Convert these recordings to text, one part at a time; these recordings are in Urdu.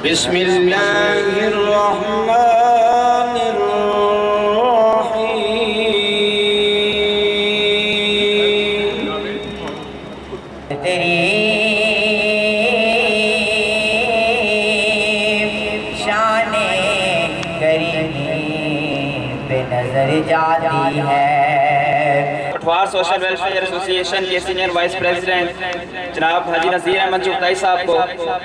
بسم اللہ الرحمن الرحیم تیری شان کریمی پہ نظر جاتی ہے۔ اٹھوار سوشل ویلفیئر ایسوسی ایشن کے سینئر وائس پریزیڈنٹ جناب حاجی نذیر احمد چغتائی صاحب کو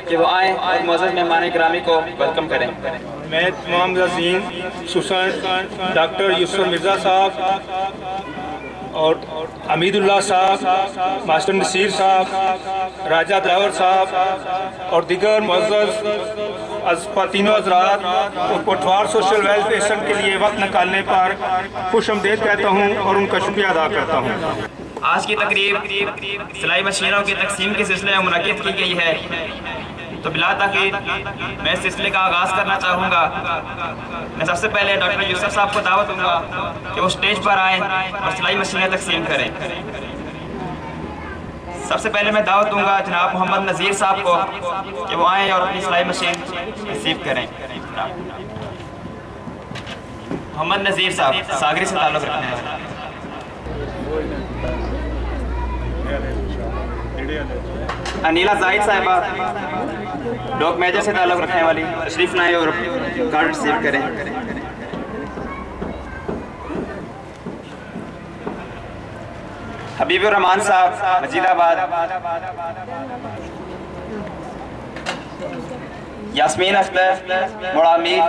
کہ وہ آئیں اور معزز مہمان گرامی کو ویلکم کریں۔ میں تمام عظیم سوسن ڈاکٹر یوسف مرزا صاحب اور حمید اللہ صاحب، ماسٹر نصیر صاحب، راجہ دراور صاحب اور دیگر معزز خواتینوں حضرات کو اٹھوار سوشل ویلفیئر ایشن کے لیے وقت نکالنے پر خوش آمدید کہتا ہوں اور ان کا شکریہ ادا کرتا ہوں۔ آج کی تقریب سلائی مشینوں کی تقسیم کے سلسلے میں منعقد کی گئی ہے، تو بلا تاخیر میں اس سلسلے کا آغاز کرنا چاہوں گا۔ میں سب سے پہلے ڈاکٹر یوسف صاحب کو دعوت دوں گا کہ وہ سٹیج پر آئیں اور سلائی مشینیں تقسیم کریں۔ سب سے پہلے میں دعوت دوں گا جناب محمد نذیر صاحب کو کہ وہ آئیں اور اپنی سلائی مشین ریسیو کریں۔ محمد نذیر صاحب ساگری سے تعلق رکھنے والے۔ انیلا زاہد صاحبہ ڈاک میجر سے تعلق رکھنے والی، تشریف لائیں اور کارڈ ریسیو کریں۔ حبیب الرحمان صاحب مجید آباد۔ یاسمین اختر مڑامیر۔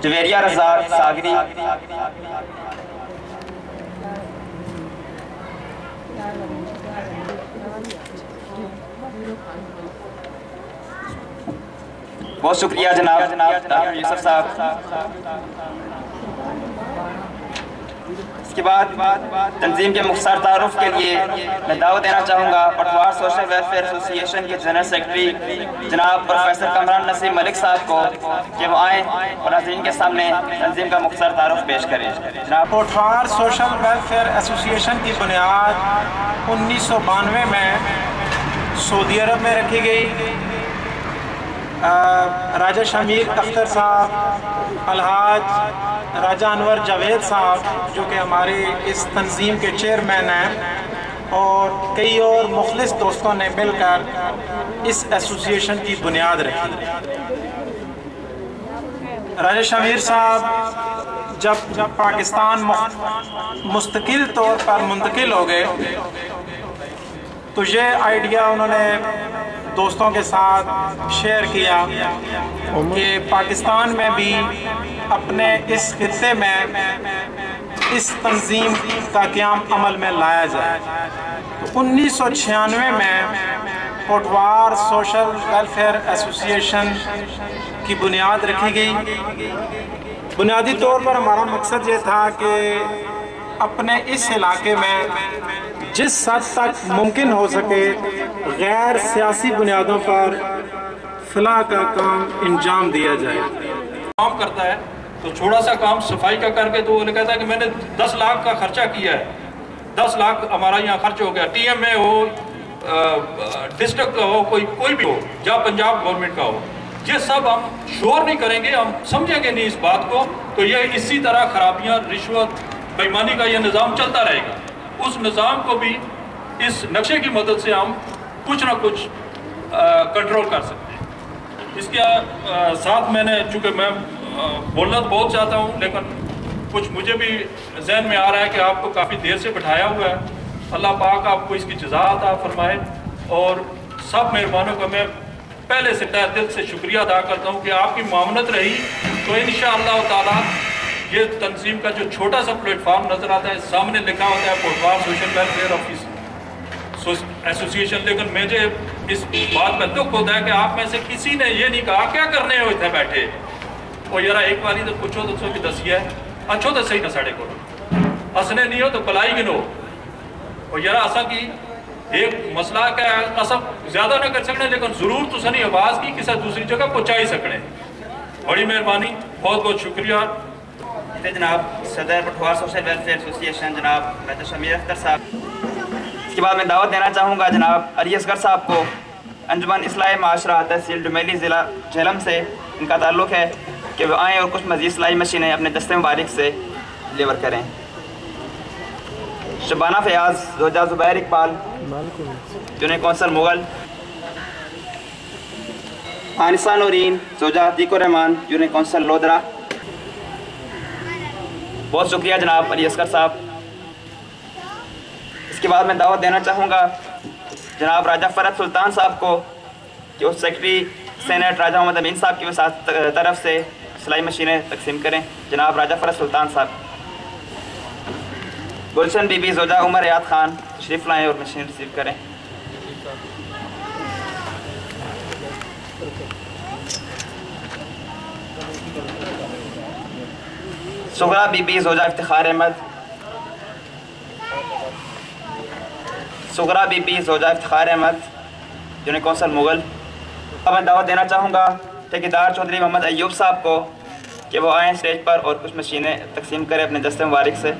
جویریہ رزاق ساگری۔ بہت شکریہ جناب ڈاکٹر یوسف صاحب۔ اس کے بعد تنظیم کے مختصر تعارف کے لیے میں دعوت دینا چاہوں گا اٹھوار سوشل ویلفیئر ایسوسی ایشن کے جنرل سیکرٹری جناب پروفیسر کامران نسیم ملک صاحب کو کہ وہ آئیں اور ناظرین کے سامنے تنظیم کا مختصر تعارف پیش کریں۔ جناب اٹھوار سوشل ویلفیئر ایسوسی ایشن کی بنیاد 1992 میں سعودی عرب میں رکھی گئی۔ راجہ شمیر اختر صاحب، الحاج راجہ انور جاوید صاحب جو کہ ہمارے اس تنظیم کے چیئرمین ہیں، اور کئی اور مخلص دوستوں نے مل کر اس ایسوسی ایشن کی بنیاد رکھی۔ راجہ شمیر صاحب جب پاکستان مستقل طور پر منتقل ہو گئے تو یہ آئیڈیا انہوں نے دوستوں کے ساتھ شیئر کیا کہ پاکستان میں بھی اپنے اس خطے میں اس تنظیم کا قیام عمل میں لایا جائے۔ تو 1996 میں اٹھوار سوشل ویلفیئر ایسوسی ایشن کی بنیاد رکھی گئی۔ بنیادی طور پر ہمارا مقصد یہ تھا کہ اپنے اس علاقے میں جس حد تک ممکن ہو سکے غیر سیاسی بنیادوں پر فلاح کا کام انجام دیا جائے۔ کام کرتا ہے تو چھوڑا سا کام صفائی کا کر کے تو وہ کہتا ہے کہ میں نے 10 لاکھ کا خرچہ کیا ہے، 10 لاکھ ہمارا یہاں خرچ ہو گیا، ٹی ایم اے ہو، ڈسٹرکٹ کا ہو، کوئی بھی ہو، یا پنجاب گورنمنٹ کا ہو، یہ سب ہم شور نہیں کریں گے، ہم سمجھیں گے نہیں اس بات کو، تو یہ اسی طرح خرابیاں، رشوت، بےایمانی کا یہ نظام چلتا رہے گا۔ اس نظام کو بھی اس نقشے کی مدد سے ہم کچھ نہ کچھ کنٹرول کر سکتے ہیں۔ اس کے ساتھ میں نے چونکہ میں بولنا تو بہت چاہتا ہوں لیکن کچھ مجھے بھی ذہن میں آ رہا ہے کہ آپ کو کافی دیر سے بٹھایا ہوا ہے۔ اللہ پاک آپ کو اس کی جزا عطا فرمائے، اور سب مہربانوں کا میں پہلے سے تہ دل سے شکریہ ادا کرتا ہوں کہ آپ کی معاونت رہی تو انشاءاللہ تعالی یہ تنظیم کا جو چھوٹا سا پلیٹ فارم نظر آتا ہے، سامنے لکھا ہوتا ہے اٹھوار سوشل ویلفیئر آفس ایسوسی ایشن، لیکن مجھے اس بات کا دکھ ہوتا ہے کہ آپ میں سے کسی نے یہ نہیں کہا کیا کرنے ہو اتنے بیٹھے، اور یارا ایک باری تو پوچھو تو کہ دسی ہے اچھو تو صحیح نہ ساڑے کو ہسنے نہیں ہو تو بلائی گنو، اور یارا اسا کی ایک مسئلہ کا اسا زیادہ نہ کر سکنے لیکن ضرور تو سنی آواز کی کسی دوسری جگہ پہنچا ہی سکنے۔ بڑی مہربانی، بہت بہت شکریہ۔ جناب صدر اٹھوار سوشل ویلفیئر ایسوسی ایشن جناب راجہ شمیر اختر صاحب۔ اس کے بعد میں دعوت دینا چاہوں گا جناب علی اصغر صاحب کو، انجمن اصلاح معاشرہ تحصیل ڈومیلی ضلع جہلم سے ان کا تعلق ہے، کہ وہ آئیں اور کچھ مزید سلائی مشینیں اپنے دستے مبارک سے ڈلیور کریں۔ شبانہ فیاض زوجہ زبیر اقبال، یونین کونسل مغل۔ آنسہ نورین زوجہ عتیق الرحمان، یونین کونسل لودرا۔ بہت شکریہ جناب علی اصغر صاحب۔ اس کے بعد میں دعوت دینا چاہوں گا جناب راجہ فرد سلطان صاحب کو کہ وہ سیکرٹری سینٹ راجہ محمد امین صاحب کی وساطت طرف سے سلائی مشینیں تقسیم کریں۔ جناب راجہ فرد سلطان صاحب۔ گلشن بی بی زوجہ عمر ریاض خان تشریف لائیں اور مشین ریسیو کریں۔ سغرا بی بی زوجہ افتخار احمد، سغرا بی بی زوجہ افتخار احمد، یونین کونسل مغل۔ اب میں دعوت دینا چاہوں گا ٹھیکیدار چودھری محمد ایوب صاحب کو کہ وہ آئیں اسٹیج پر اور کچھ مشینیں تقسیم کریں اپنے دستے مبارک سے۔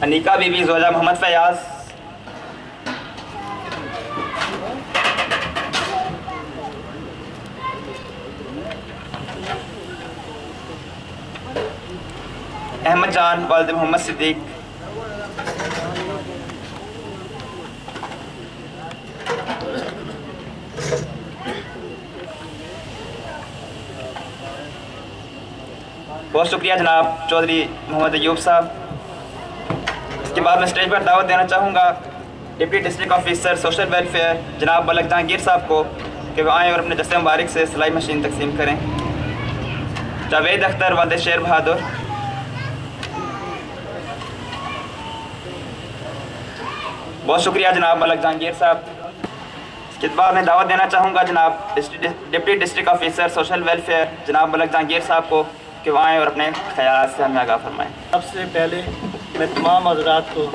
انیکا بی بی زوجہ محمد فیاض، احمد جان والد محمد صدیق، بہت شکریہ جناب چودھری محمد ایوب صاحب۔ اس کے بعد میں اسٹیج پر دعوت دینا چاہوں گا deputy district officer social welfare جناب ملک جہانگیر صاحب کو کہ وہ آئیں اور اپنے دستے مبارک سے سلائی مشین تقسیم کریں۔ جاوید اختر والد شیر بہادر، بہت شکریہ جناب ملک جہانگیر صاحب۔ اس کے بعد میں دعوت دینا چاہوں گا جناب deputy district officer social welfare جناب ملک جہانگیر صاحب کو کہ وہ آئیں اور اپنے خیالات سے ہمیں آگاہ فرمائیں۔ سب سے پہلے میں تمام حضرات کو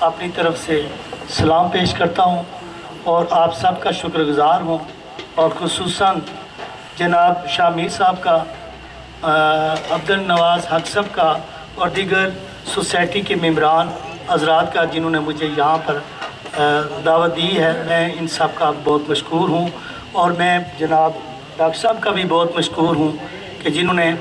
اپنی طرف سے سلام پیش کرتا ہوں اور آپ سب کا شکر گزار ہوں، اور خصوصاً جناب شاہ میر صاحب کا، عبد النواز حق صاحب کا اور دیگر سوسائٹی کے ممبران حضرات کا جنہوں نے مجھے یہاں پر دعوت دی ہے۔ میں ان سب کا بہت مشکور ہوں، اور میں جناب ڈاکٹر صاحب کا بھی بہت مشکور ہوں کہ جنہوں نے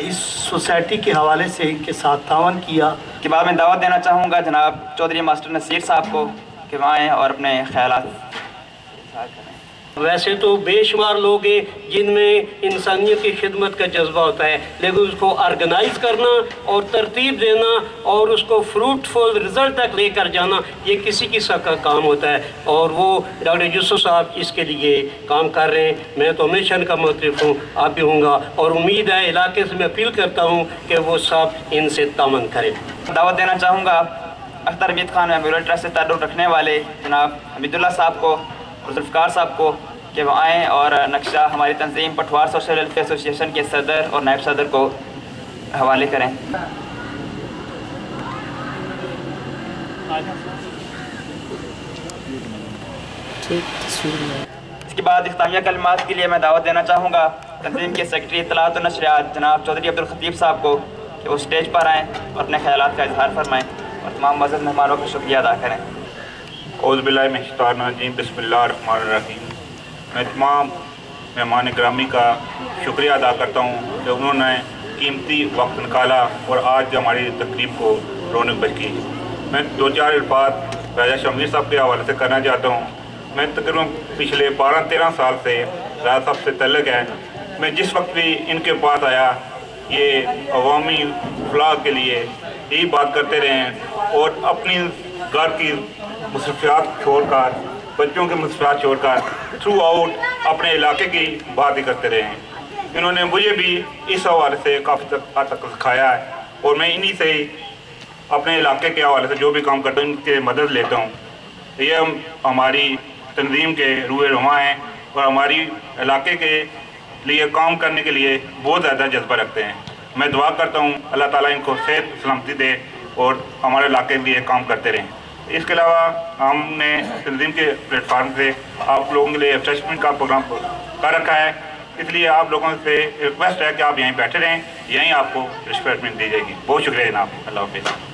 اس سوسائٹی کے حوالے سے ان کے ساتھ تعاون کیا۔ کے بعد میں دعوت دینا چاہوں گا جناب چودھری ماسٹر نصیر صاحب کو کہ وہ آئیں اور اپنے خیالات اظہار کریں۔ ویسے تو بے شمار لوگ ہیں جن میں انسانیت کی خدمت کا جذبہ ہوتا ہے، لیکن اس کو آرگنائز کرنا اور ترتیب دینا اور اس کو فروٹفل رزلٹ تک لے کر جانا، یہ کسی کا کام ہوتا ہے، اور وہ ڈاکٹر یوسف صاحب اس کے لیے کام کر رہے ہیں۔ میں تو ہمیشہ ان کا مخالف ہوں، آپ بھی ہوں گا، اور امید ہے علاقے سے میں اپیل کرتا ہوں کہ وہ سب ان سے تعاون کریں۔ دعوت دینا چاہوں گا اختر حمید خان میموریل ٹرسٹ سے تعلق رکھنے والے جناب حمید اللہ صاحب کو اور ذوالفقار صاحب کو کہ وہ آئیں اور نقشہ ہماری تنظیم پٹھوار سوشل ویلفیئر ایسوسی ایشن کے صدر اور نائب صدر کو حوالے کریں۔ اس کے بعد اختتامیہ کلمات کے لیے میں دعوت دینا چاہوں گا تنظیم کے سیکرٹری اطلاعات و نشریات جناب چودھری عبدالخطیب صاحب کو کہ وہ اسٹیج پر آئیں اور اپنے خیالات کا اظہار فرمائیں اور تمام معزز مہمانوں کا شکریہ ادا کریں۔ اعوذ باللہ من الشیطان الرجیم، بسم اللہ الرحمن الرحیم۔ میں تمام مہمان گرامی کا شکریہ ادا کرتا ہوں کہ انہوں نے قیمتی وقت نکالا اور آج ہماری تقریب کو رونق بخشی۔ میں دو چار الفاظ راجہ شاہ میر صاحب کے حوالے سے کرنا چاہتا ہوں۔ میں تقریباً پچھلے 12-13 سال سے راجہ صاحب سے تعلق ہے۔ میں جس وقت بھی ان کے پاس آیا یہ عوامی فلاح کے لیے یہی بات کرتے رہے ہیں، اور اپنی گھر کی مصروفیات چھوڑ کر، بچوں کے مصروفیات چھوڑ کر تھرو آؤٹ اپنے علاقے کی بات ہی کرتے رہے ہیں۔ انہوں نے مجھے بھی اس حوالے سے کافی حد تک سکھایا ہے، اور میں انہی سے ہی اپنے علاقے کے حوالے سے جو بھی کام کرتا ہوں ان کے مدد لیتا ہوں۔ یہ ہماری تنظیم کے روح رواں ہیں اور ہماری علاقے کے لیے کام کرنے کے لیے بہت زیادہ جذبہ رکھتے ہیں۔ میں دعا کرتا ہوں اللہ تعالیٰ ان کو صحت سلامتی دے اور ہمارے علاقے کے لیے کام کرتے رہیں۔ اس کے علاوہ ہم نے تنظیم کے پلیٹ فارم سے آپ لوگوں کے لیے ریفریشمنٹ کا پروگرام کر رکھا ہے، اس لیے آپ لوگوں سے ریکویسٹ ہے کہ آپ یہیں بیٹھے رہیں، یہیں آپ کو ریفریشمنٹ دی جائے گی۔ بہت شکریہ جناب، اللہ حافظ۔